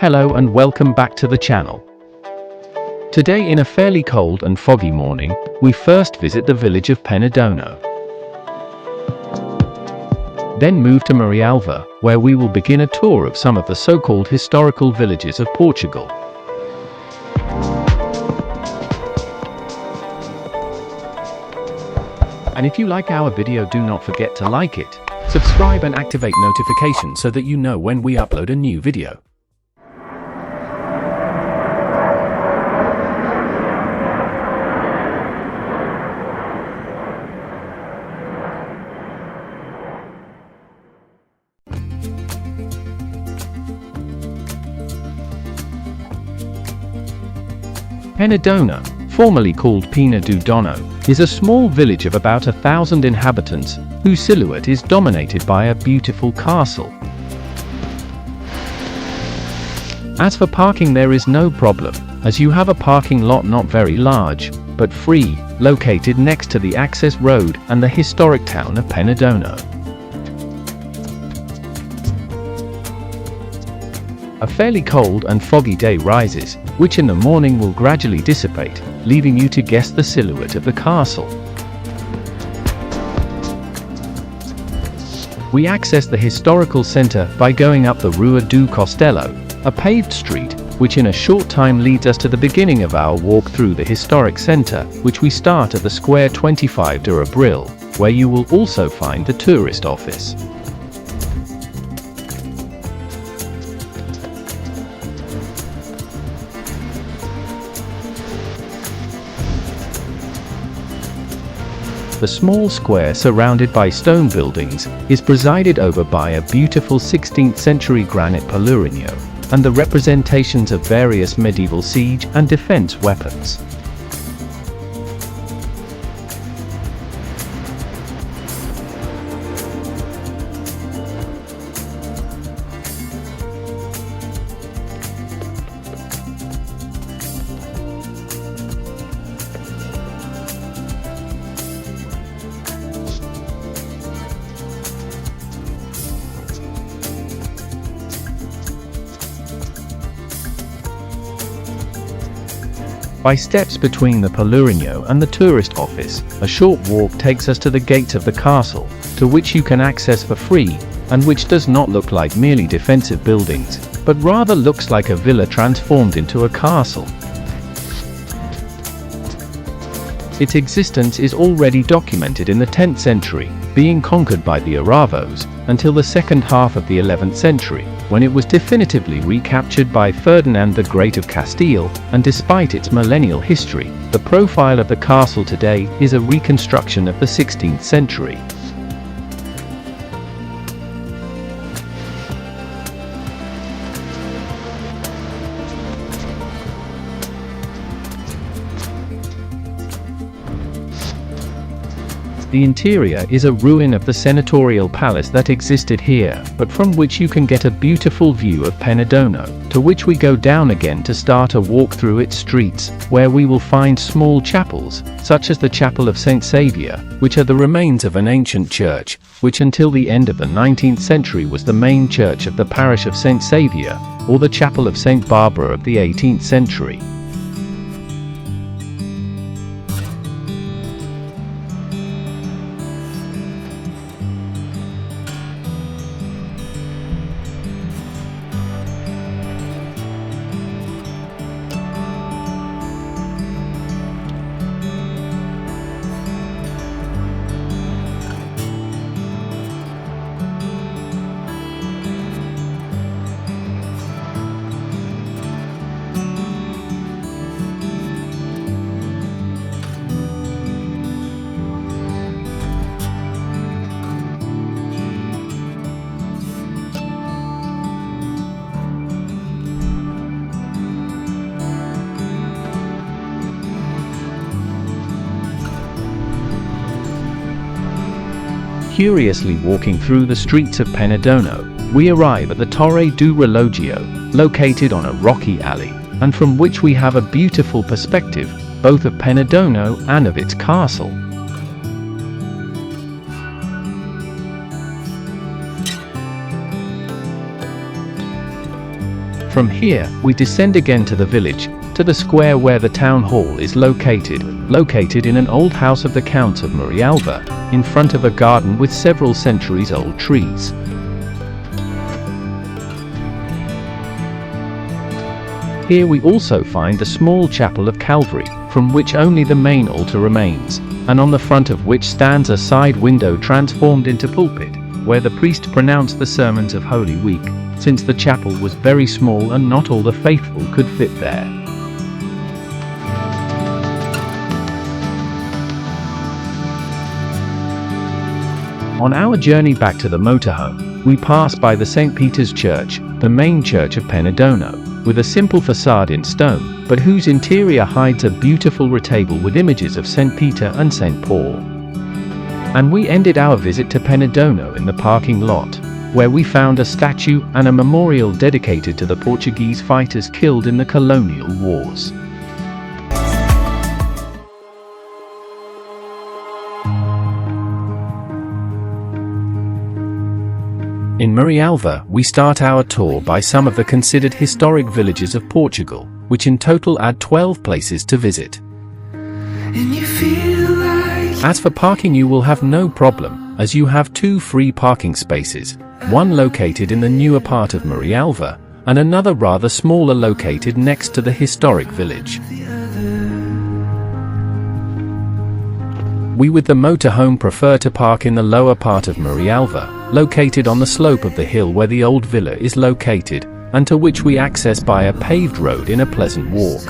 Hello and welcome back to the channel. Today, in a fairly cold and foggy morning, we first visit the village of Penedono. Then move to Marialva, where we will begin a tour of some of the so-called historical villages of Portugal. And if you like our video, do not forget to like it, subscribe and activate notifications so that you know when we upload a new video. Penedono, formerly called Penedono, is a small village of about 1,000 inhabitants, whose silhouette is dominated by a beautiful castle. As for parking, there is no problem, as you have a parking lot not very large, but free, located next to the access road and the historic town of Penedono. A fairly cold and foggy day rises, which in the morning will gradually dissipate, leaving you to guess the silhouette of the castle. We access the historical center by going up the Rua do Castelo, a paved street, which in a short time leads us to the beginning of our walk through the historic center, which we start at the square 25 de Abril, where you will also find the tourist office. The small square, surrounded by stone buildings, is presided over by a beautiful 16th century granite Pelouriño, and the representations of various medieval siege and defense weapons. By steps between the Pelouriño and the tourist office, a short walk takes us to the gates of the castle, to which you can access for free, and which does not look like merely defensive buildings, but rather looks like a villa transformed into a castle. Its existence is already documented in the 10th century, being conquered by the Arrabals, until the second half of the 11th century, when it was definitively recaptured by Ferdinand the Great of Castile, and despite its millennial history, the profile of the castle today is a reconstruction of the 16th century. The interior is a ruin of the senatorial palace that existed here, but from which you can get a beautiful view of Penedono, to which we go down again to start a walk through its streets, where we will find small chapels, such as the Chapel of St. Saviour, which are the remains of an ancient church, which until the end of the 19th century was the main church of the parish of St. Saviour, or the Chapel of St. Barbara of the 18th century. Curiously walking through the streets of Penedono, we arrive at the Torre do Relógio, located on a rocky alley, and from which we have a beautiful perspective, both of Penedono and of its castle. From here, we descend again to the village, to the square where the town hall is located in an old house of the Counts of Marialva, in front of a garden with several centuries-old trees. Here we also find the small Chapel of Calvary, from which only the main altar remains, and on the front of which stands a side window transformed into pulpit, where the priest pronounced the sermons of Holy Week, since the chapel was very small and not all the faithful could fit there. On our journey back to the motorhome, we pass by the St. Peter's Church, the main church of Penedono, with a simple facade in stone, but whose interior hides a beautiful retable with images of St. Peter and St. Paul. And we ended our visit to Penedono in the parking lot, where we found a statue and a memorial dedicated to the Portuguese fighters killed in the colonial wars. In Marialva, we start our tour by some of the considered historic villages of Portugal, which in total add 12 places to visit. As for parking, you will have no problem, as you have 2 free parking spaces, one located in the newer part of Marialva, and another rather smaller located next to the historic village. We with the motorhome prefer to park in the lower part of Marialva, located on the slope of the hill where the old villa is located, and to which we access by a paved road in a pleasant walk.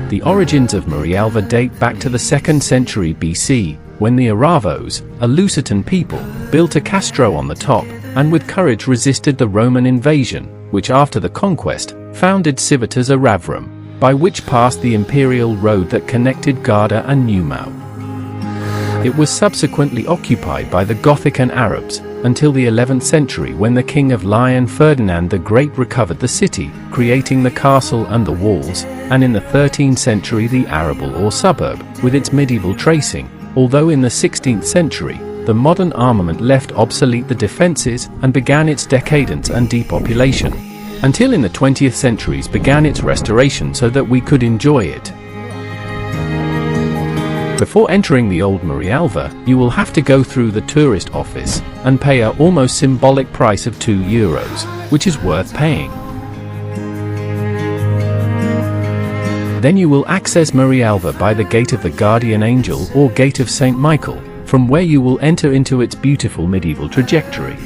The origins of Marialva date back to the 2nd century BC, when the Aravos, a Lusitan people, built a castro on the top, and with courage resisted the Roman invasion, which after the conquest, founded Civitas Aravrum, by which passed the imperial road that connected Garda and Numau. It was subsequently occupied by the Gothic and Arabs, until the 11th century when the King of León Ferdinand the Great recovered the city, creating the castle and the walls, and in the 13th century the Arrabal or suburb, with its medieval tracing, although in the 16th century, the modern armament left obsolete the defences and began its decadence and depopulation, until in the 20th centuries began its restoration so that we could enjoy it. Before entering the old Marialva, you will have to go through the tourist office and pay a almost symbolic price of €2, which is worth paying. Then you will access Marialva by the Gate of the Guardian Angel or Gate of St. Michael, from where you will enter into its beautiful medieval trajectory.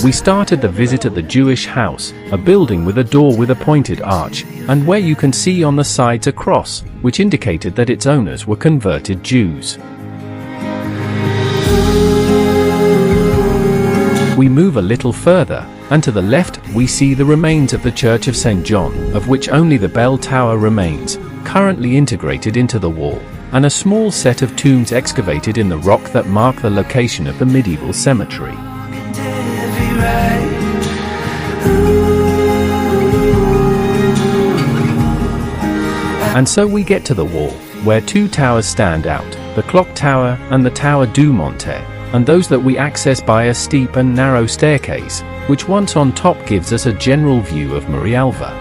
We started the visit at the Jewish house, a building with a door with a pointed arch, and where you can see on the sides a cross, which indicated that its owners were converted Jews. We move a little further, and to the left we see the remains of the Church of St. John, of which only the bell tower remains, currently integrated into the wall, and a small set of tombs excavated in the rock that mark the location of the medieval cemetery. And so we get to the wall, where 2 towers stand out, the Clock Tower and the Tower du Monte, and those that we access by a steep and narrow staircase, which once on top gives us a general view of Marialva.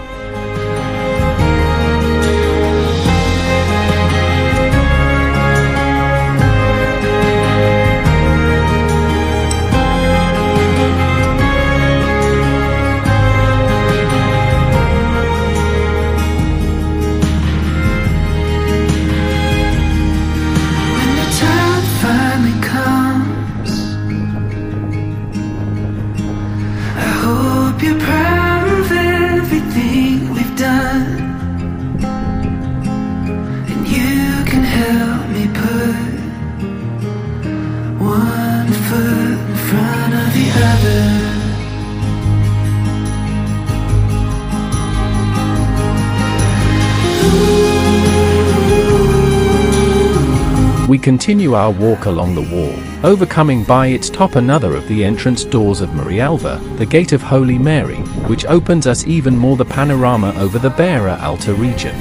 We continue our walk along the wall, overcoming by its top another of the entrance doors of Marialva, the Gate of Holy Mary, which opens us even more the panorama over the Beira Alta region.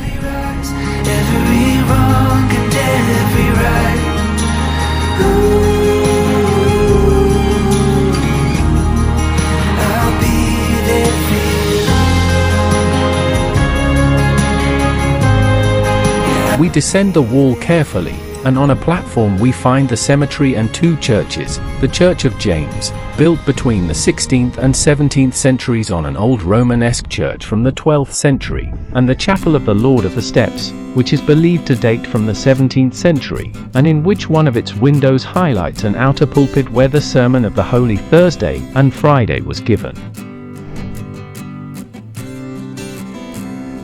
descend the wall carefully, and on a platform we find the cemetery and two churches, the Church of James, built between the 16th and 17th centuries on an old Romanesque church from the 12th century, and the Chapel of the Lord of the Steps, which is believed to date from the 17th century, and in which one of its windows highlights an outer pulpit where the sermon of the Holy Thursday and Friday was given.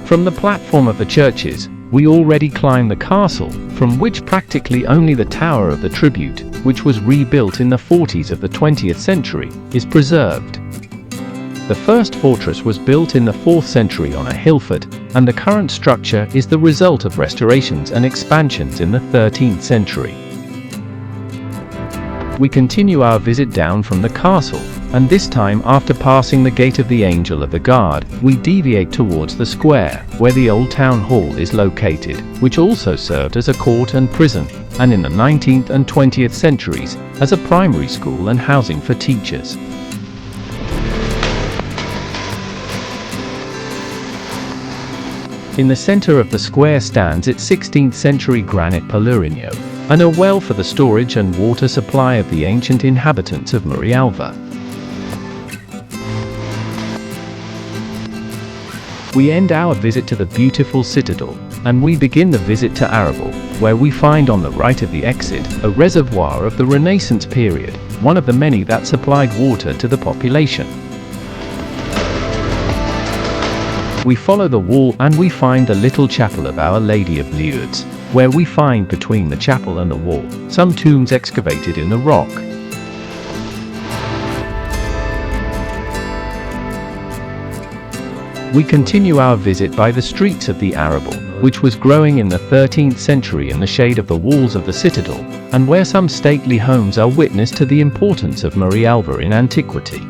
From the platform of the churches, we already climb the castle, from which practically only the Tower of the Tribute, which was rebuilt in the 40s of the 20th century, is preserved. The first fortress was built in the 4th century on a hillfort, and the current structure is the result of restorations and expansions in the 13th century. We continue our visit down from the castle, and this time after passing the Gate of the Angel of the Guard, we deviate towards the square, where the old town hall is located, which also served as a court and prison, and in the 19th and 20th centuries, as a primary school and housing for teachers. In the center of the square stands its 16th century granite Pelouriño, and a well for the storage and water supply of the ancient inhabitants of Marialva. We end our visit to the beautiful citadel, and we begin the visit to Arrabal, where we find on the right of the exit a reservoir of the Renaissance period, one of the many that supplied water to the population. We follow the wall and we find the little chapel of Our Lady of Lourdes, where we find between the chapel and the wall some tombs excavated in the rock. We continue our visit by the streets of the Arrabal, which was growing in the 13th century in the shade of the walls of the citadel, and where some stately homes are witness to the importance of Marialva in antiquity.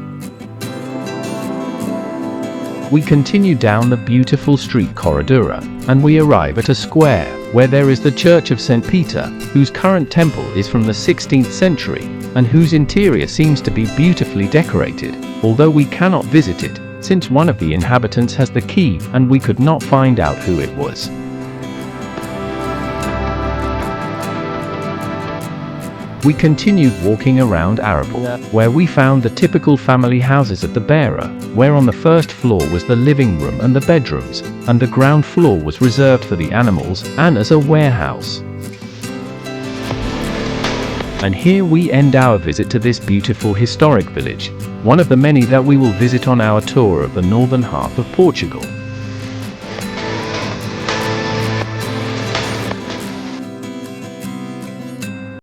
We continue down the beautiful street Corredura, and we arrive at a square, where there is the Church of San Pedro, whose current temple is from the 16th century, and whose interior seems to be beautifully decorated, although we cannot visit it, since one of the inhabitants has the key and we could not find out who it was. We continued walking around Arrabal, where we found the typical family houses of the bearer, where on the first floor was the living room and the bedrooms, and the ground floor was reserved for the animals and as a warehouse. And here we end our visit to this beautiful historic village, one of the many that we will visit on our tour of the northern half of Portugal.